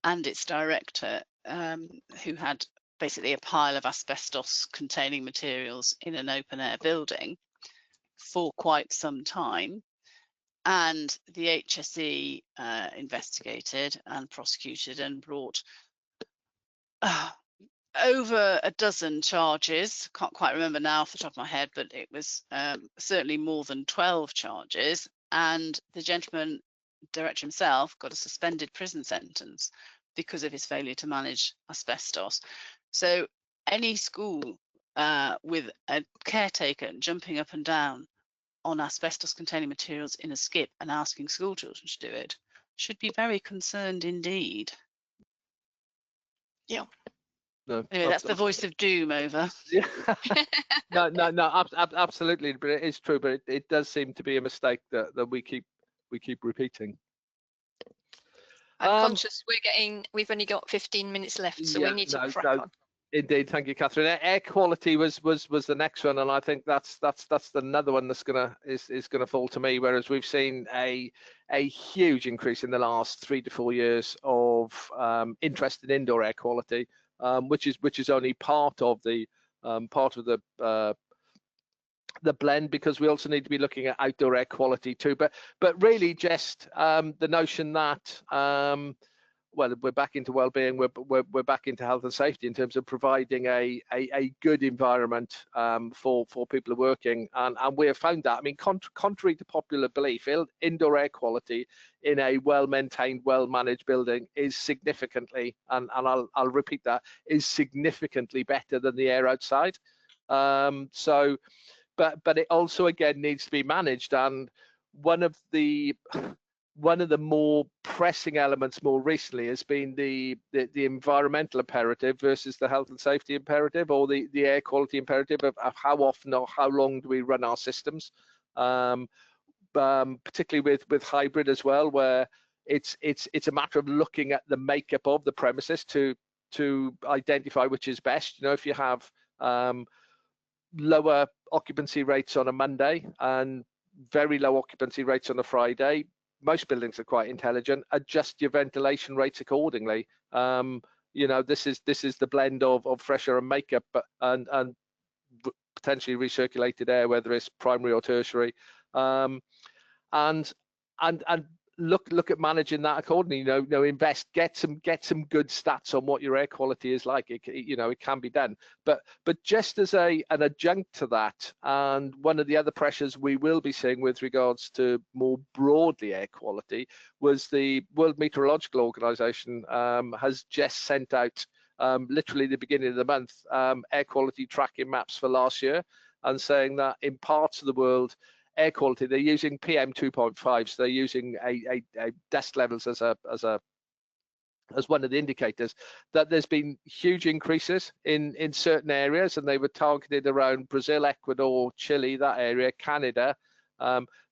and its director who had basically a pile of asbestos containing materials in an open air building for quite some time. And the HSE investigated and prosecuted and brought over a dozen charges. Can't quite remember now off the top of my head, but it was certainly more than 12 charges. And the gentleman, director himself, got a suspended prison sentence because of his failure to manage asbestos. So any school with a caretaker jumping up and down on asbestos containing materials in a skip and asking school children to do it should be very concerned indeed. Yeah. No, anyway, that's the voice of doom over. Yeah. no, absolutely, but it is true. But it does seem to be a mistake that we keep repeating. I'm conscious we've only got 15 minutes left, so we need to crack on. Indeed, thank you, Kathryn. Air quality was the next one, and I think that's another one that's is gonna fall to me. Whereas we've seen a huge increase in the last 3 to 4 years of interest in indoor air quality, which is only part of the blend, because we also need to be looking at outdoor air quality too. But really just the notion that well, we're back into well-being, we're back into health and safety in terms of providing a good environment for people working, and we have found that, I mean, contrary to popular belief, indoor air quality in a well-maintained, well-managed building is significantly, and I'll repeat that, is significantly better than the air outside. So but it also again needs to be managed, and one of the more pressing elements more recently has been the environmental imperative versus the health and safety imperative, or the air quality imperative of how often or how long do we run our systems, particularly with hybrid as well, where it's a matter of looking at the makeup of the premises to identify which is best. You know, if you have lower occupancy rates on a Monday and very low occupancy rates on a Friday, most buildings are quite intelligent. Adjust your ventilation rates accordingly. You know, this is the blend of fresh air and makeup, and potentially recirculated air, whether it's primary or tertiary, and look at managing that accordingly. You know, invest, get some good stats on what your air quality is like. It can be done, but just as an adjunct to that, and one of the other pressures we will be seeing with regards to more broadly air quality was the World Meteorological Organization has just sent out literally the beginning of the month air quality tracking maps for last year, and saying that in parts of the world, air quality, they're using PM 2.5, so they're using a dust levels as one of the indicators, that there's been huge increases in certain areas, and they were targeted around Brazil, Ecuador, Chile, that area, Canada,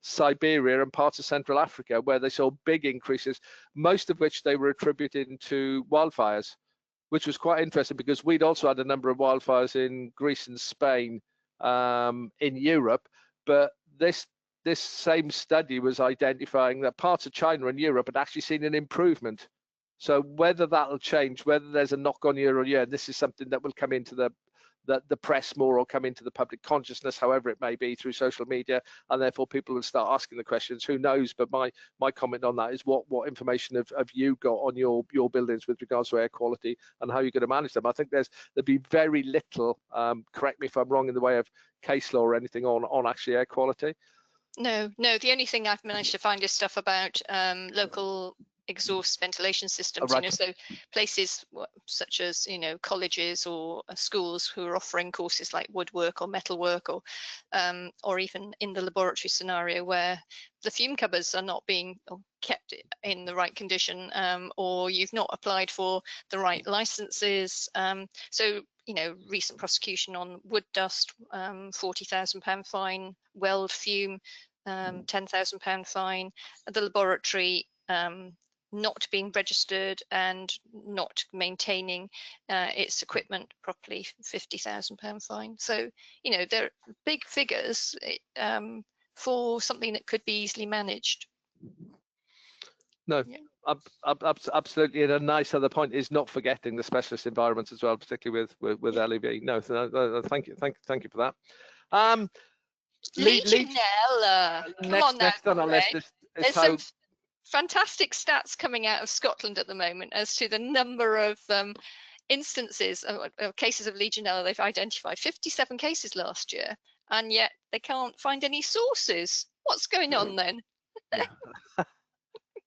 Siberia, and parts of Central Africa, where they saw big increases, most of which they were attributing to wildfires, which was quite interesting, because we'd also had a number of wildfires in Greece and Spain, in Europe, but this same study was identifying that parts of China and Europe had actually seen an improvement. So whether that'll change, whether there's a knock-on year on year, this is something that will come into the press more, or come into the public consciousness, however it may be, through social media, and therefore people will start asking the questions. Who knows? But my comment on that is what information have you got on your buildings with regards to air quality, and how you're going to manage them? I think there'll be very little, correct me if I'm wrong, in the way of case law or anything on actually air quality. No, the only thing I've managed to find is stuff about local exhaust ventilation systems, right. You know, so places such as, you know, colleges or schools who are offering courses like woodwork or metalwork, or even in the laboratory scenario where the fume cupboards are not being kept in the right condition, or you've not applied for the right licenses. So, you know, recent prosecution on wood dust, £40,000 fine, weld fume, £10,000 fine, the laboratory not being registered and not maintaining its equipment properly, £50,000 fine. So, you know, they're big figures for something that could be easily managed. No, absolutely. And a nice other point is not forgetting the specialist environments as well, particularly with LEV. No, thank you for that. Legionella. Come on now, next on our list is there's how... some fantastic stats coming out of Scotland at the moment as to the number of instances of cases of Legionella they've identified. 57 cases last year, and yet they can't find any sources. What's going on then? Yeah.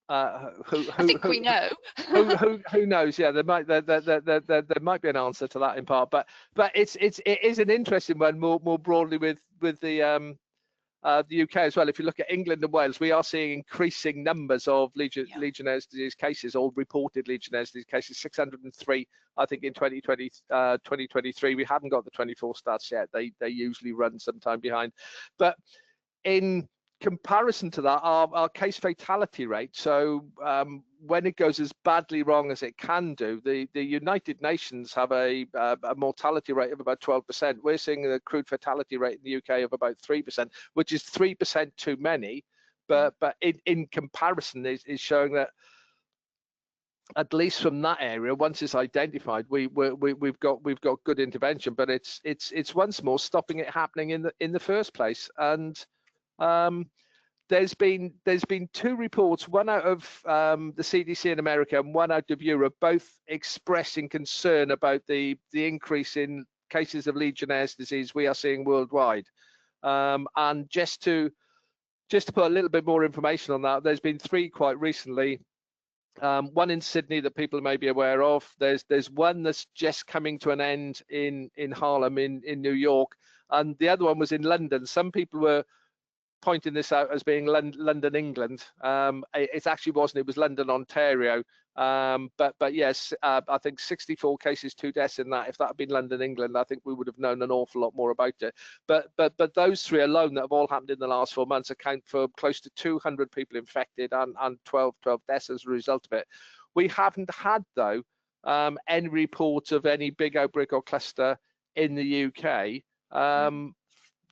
I think we know. who knows? Yeah, there might be an answer to that in part, but it is an interesting one more broadly with the UK as well. If you look at England and Wales, we are seeing increasing numbers of Legionnaire's disease cases, or reported Legionnaire's disease cases. 603, I think, in 2023. We haven't got the 24 stats yet. They usually run sometime behind, but in comparison to that, our case fatality rate, so when it goes as badly wrong as it can do, the United Nations have a mortality rate of about 12%. We're seeing an accrued fatality rate in the UK of about 3%, which is 3% too many, but in comparison is showing that at least from that area, once it's identified, we've got good intervention, but it's once more stopping it happening in the first place. And there's been two reports, one out of the CDC in America and one out of Europe, both expressing concern about the increase in cases of Legionnaire's disease we are seeing worldwide. And just to put a little bit more information on that, there's been three quite recently. One in Sydney that people may be aware of. There's one that's just coming to an end in Harlem in New York, and the other one was in London. Some people were pointing this out as being London, England. It actually wasn't. It was London, Ontario. But yes, I think 64 cases, 2 deaths in that. If that had been London, England, I think we would have known an awful lot more about it. But those three alone that have all happened in the last 4 months account for close to 200 people infected and 12 deaths as a result of it. We haven't had, though, any reports of any big outbreak or cluster in the UK.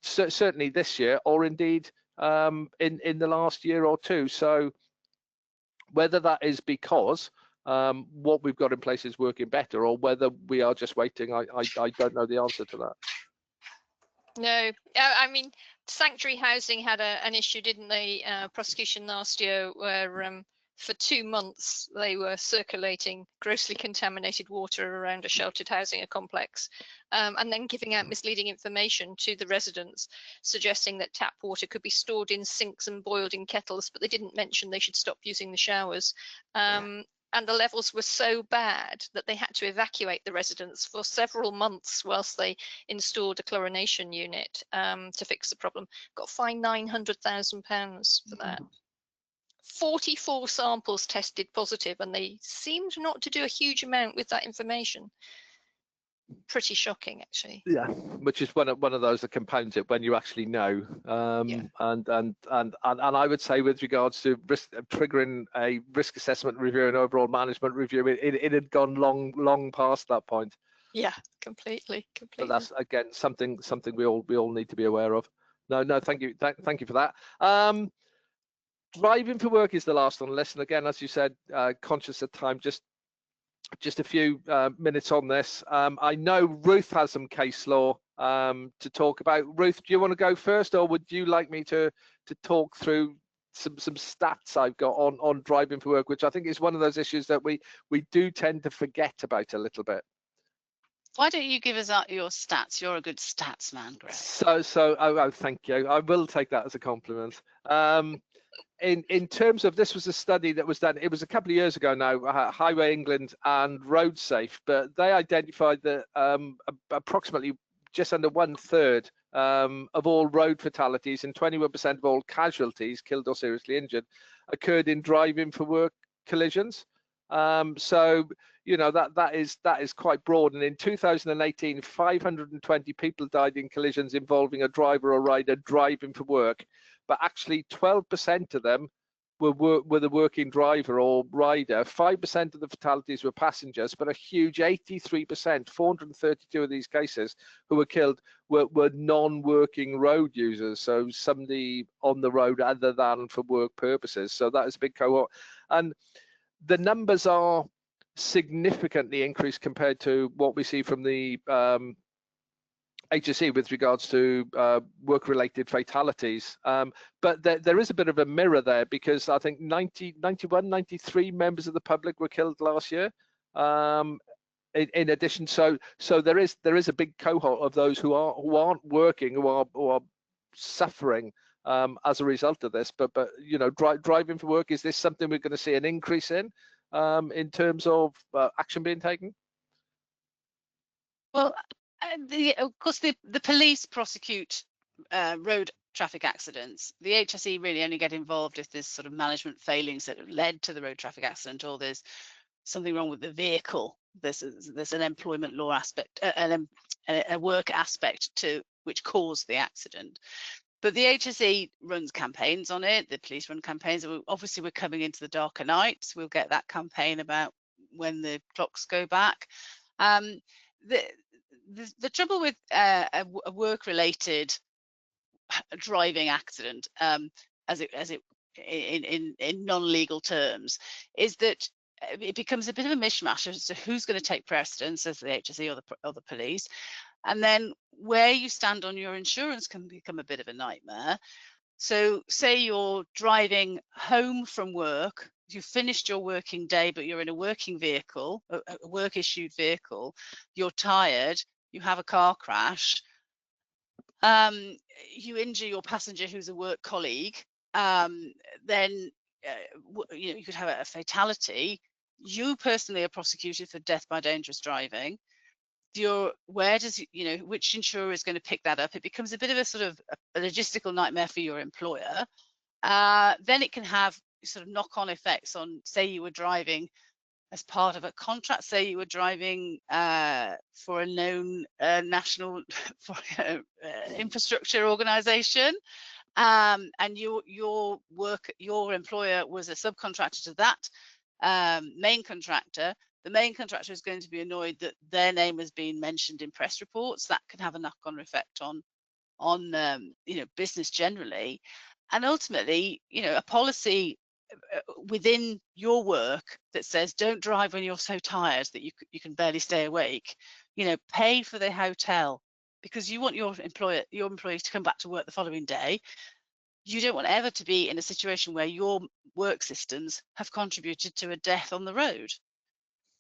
Certainly this year, or indeed in the last year or two. So whether that is because what we've got in place is working better, or whether we are just waiting, I don't know the answer to that. No, I mean, sanctuary housing had an issue, didn't they? Prosecution last year, where for 2 months they were circulating grossly contaminated water around a sheltered housing complex, and then giving out misleading information to the residents, suggesting that tap water could be stored in sinks and boiled in kettles, but they didn't mention they should stop using the showers. And the levels were so bad that they had to evacuate the residents for several months whilst they installed a chlorination unit to fix the problem. Got fined £900,000 for that. 44 samples tested positive, and they seemed not to do a huge amount with that information. Pretty shocking, actually. Yeah, which is one of those that compounds it when you actually know. And I would say, with regards to triggering a risk assessment review and overall management review, it had gone long past that point. Yeah, completely. But that's again something we all need to be aware of. No, thank you for that. Driving for work is the last on the list, and again, as you said, conscious of time, just a few minutes on this. I know Ruth has some case law to talk about. Ruth, do you want to go first, or would you like me to talk through some stats I've got on driving for work, which I think is one of those issues that we do tend to forget about a little bit? Why don't you give us out your stats? You're a good stats man, Greg. Oh, thank you. I will take that as a compliment. In terms of, this was a study that was done, it was a couple of years ago now, Highway England and RoadSafe, but they identified that approximately just under 1/3 of all road fatalities and 21% of all casualties, killed or seriously injured, occurred in driving for work collisions. So you know that is quite broad. And in 2018, 520 people died in collisions involving a driver or rider driving for work, but actually 12% of them were the working driver or rider. 5% of the fatalities were passengers, but a huge 83%, 432 of these cases who were killed were non-working road users, so somebody on the road other than for work purposes. So that is a big cohort. And the numbers are significantly increased compared to what we see from the HSE with regards to work-related fatalities. But there is a bit of a mirror there, because I think 93 members of the public were killed last year. In addition, so there is a big cohort of those who aren't working, who are suffering as a result of this. But you know, driving for work, is this something we're going to see an increase in terms of action being taken? Well, of course, the police prosecute road traffic accidents. The HSE really only get involved if there's sort of management failings that have led to the road traffic accident, or there's something wrong with the vehicle. There's an employment law aspect, a work aspect to which caused the accident. But the HSE runs campaigns on it. The police run campaigns. Obviously, we're coming into the darker nights. We'll get that campaign about when the clocks go back. The trouble with a work-related driving accident, in non-legal terms, is that it becomes a bit of a mishmash as to who's going to take precedence, as the HSE or the police, and then where you stand on your insurance can become a bit of a nightmare. So say you're driving home from work, you've finished your working day, but you're in a working vehicle, a work issued vehicle, you're tired, you have a car crash, you injure your passenger who's a work colleague, then you know, you could have a fatality. You personally are prosecuted for death by dangerous driving. Where does, you know, which insurer is going to pick that up? It becomes a bit of a sort of a logistical nightmare for your employer. Then it can have sort of knock-on effects on, say you were driving as part of a contract, say you were driving for a known national infrastructure organization, and your employer was a subcontractor to that main contractor. The main contractor is going to be annoyed that their name has been mentioned in press reports. That can have a knock-on effect on you know, business generally. And ultimately, you know, a policy within your work that says don't drive when you're so tired that you can barely stay awake, you know, pay for the hotel, because you want your employees to come back to work the following day. You don't want ever to be in a situation where your work systems have contributed to a death on the road.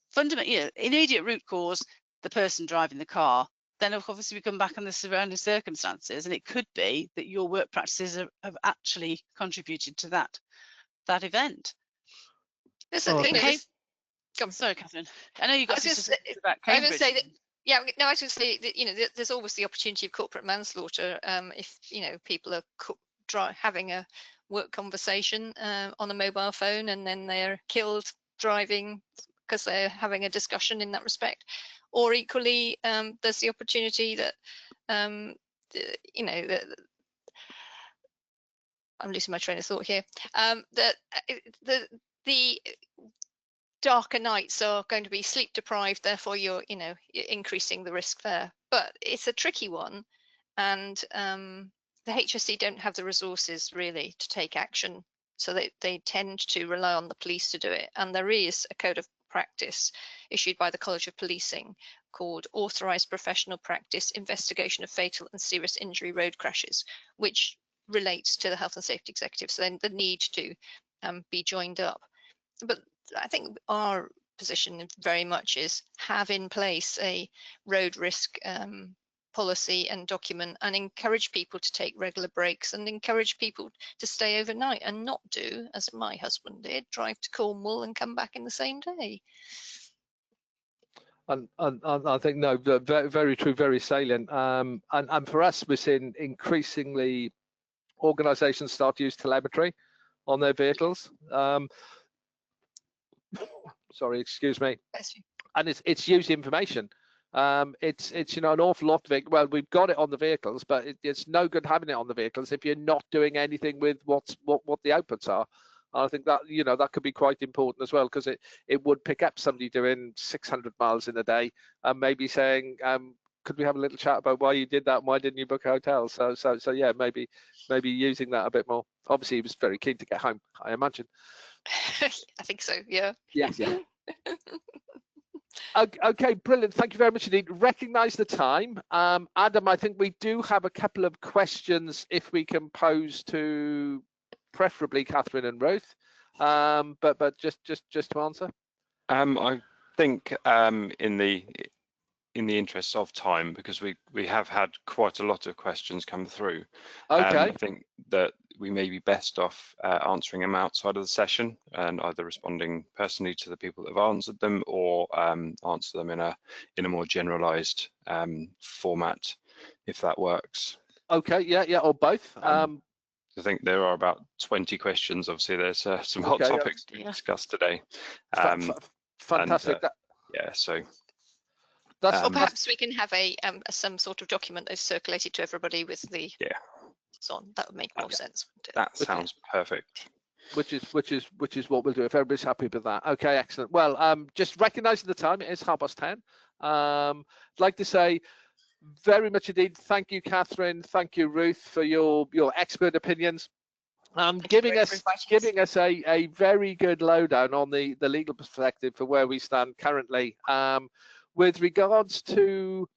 Fundamentally, you know, immediate root cause, the person driving the car. Then obviously we come back on the surrounding circumstances, and it could be that your work practices have actually contributed to that event. Sorry, Kathryn. I know you got some about Cambridge. I was say that, yeah, no, I was going to say that, you know, there's always the opportunity of corporate manslaughter if, you know, people are having a work conversation on a mobile phone, and then they're killed driving because they're having a discussion in that respect. Or equally, there's the opportunity that, you know, I'm losing my train of thought here, that the darker nights are going to be sleep deprived, therefore you're increasing the risk there. But it's a tricky one, and the HSE don't have the resources really to take action, so they tend to rely on the police to do it. And there is a code of practice issued by the College of Policing called Authorised Professional Practice Investigation of Fatal and Serious Injury Road Crashes, which relates to the Health and Safety Executive, so then the need to be joined up. But I think our position very much is have in place a road risk policy and document, and encourage people to take regular breaks, and encourage people to stay overnight and not do, as my husband did, drive to Cornwall and come back in the same day. And I think, no, very, very true, very salient. And for us, we're seeing increasingly organisations start to use telemetry on their vehicles. Sorry, excuse me. And it's used information. It's you know, an awful lot of it. Well, we've got it on the vehicles, but it's no good having it on the vehicles if you're not doing anything with what the outputs are. And I think that, you know, that could be quite important as well, because it would pick up somebody doing 600 miles in a day and maybe saying, could we have a little chat about why you did that and why didn't you book a hotel? So yeah, maybe using that a bit more. Obviously, he was very keen to get home, I imagine. I think so, yeah. Yes, yeah. Okay, brilliant. Thank you very much indeed. Recognise the time. Adam, I think we do have a couple of questions if we can pose to preferably Kathryn and Ruth, but just to answer. I think in the interest of time, because we have had quite a lot of questions come through. Okay. I think that we may be best off answering them outside of the session and either responding personally to the people that have answered them, or answer them in a more generalised format, if that works. Okay. Yeah, or both. I think there are about 20 questions. Obviously, there's some hot topics to discuss today. Fantastic. And, yeah, so. Or perhaps we can have some sort of document that's circulated to everybody with the on. That would make more sense. That sounds perfect. Which is what we'll do if everybody's happy with that. Okay, excellent. Well, just recognising the time, it is 10:30. I'd like to say very much indeed, thank you, Kathryn. Thank you, Ruth, for your expert opinions and giving us a very good lowdown on the legal perspective for where we stand currently. With regards to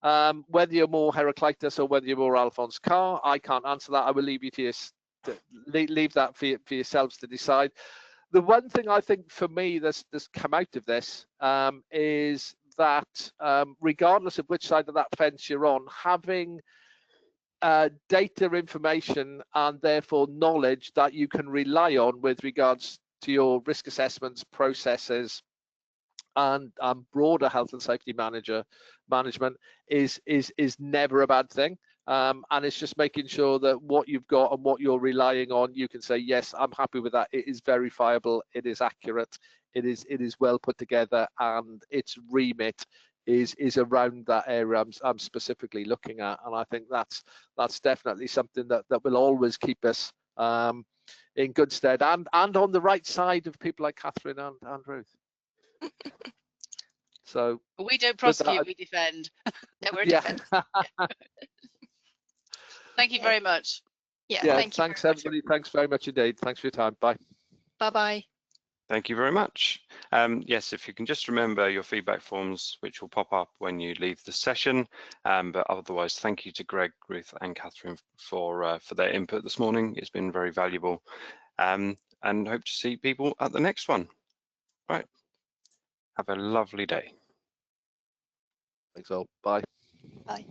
whether you're more Heraclitus or whether you're more Alphonse Carr, I can't answer that. I will leave you to leave that for yourselves to decide. The one thing I think for me that's come out of this is that regardless of which side of that fence you're on, having data information and therefore knowledge that you can rely on with regards to your risk assessments, processes, and broader health and safety management is never a bad thing. And it's just making sure that what you've got and what you're relying on, you can say, yes, I'm happy with that. It is verifiable. It is accurate. It is well put together, and its remit is around that area I'm specifically looking at. And I think that's definitely something that will always keep us in good stead and on the right side of people like Kathryn and Ruth. So we don't prosecute, we defend. No, we're defend. Thank you very much. Thanks everybody. Thanks very much indeed. Thanks for your time. Bye. Bye. Thank you very much. Yes, if you can just remember your feedback forms, which will pop up when you leave the session. But otherwise, thank you to Greg, Ruth, and Kathryn for their input this morning. It's been very valuable, and hope to see people at the next one. Right. Have a lovely day. Thanks all. Bye. Bye.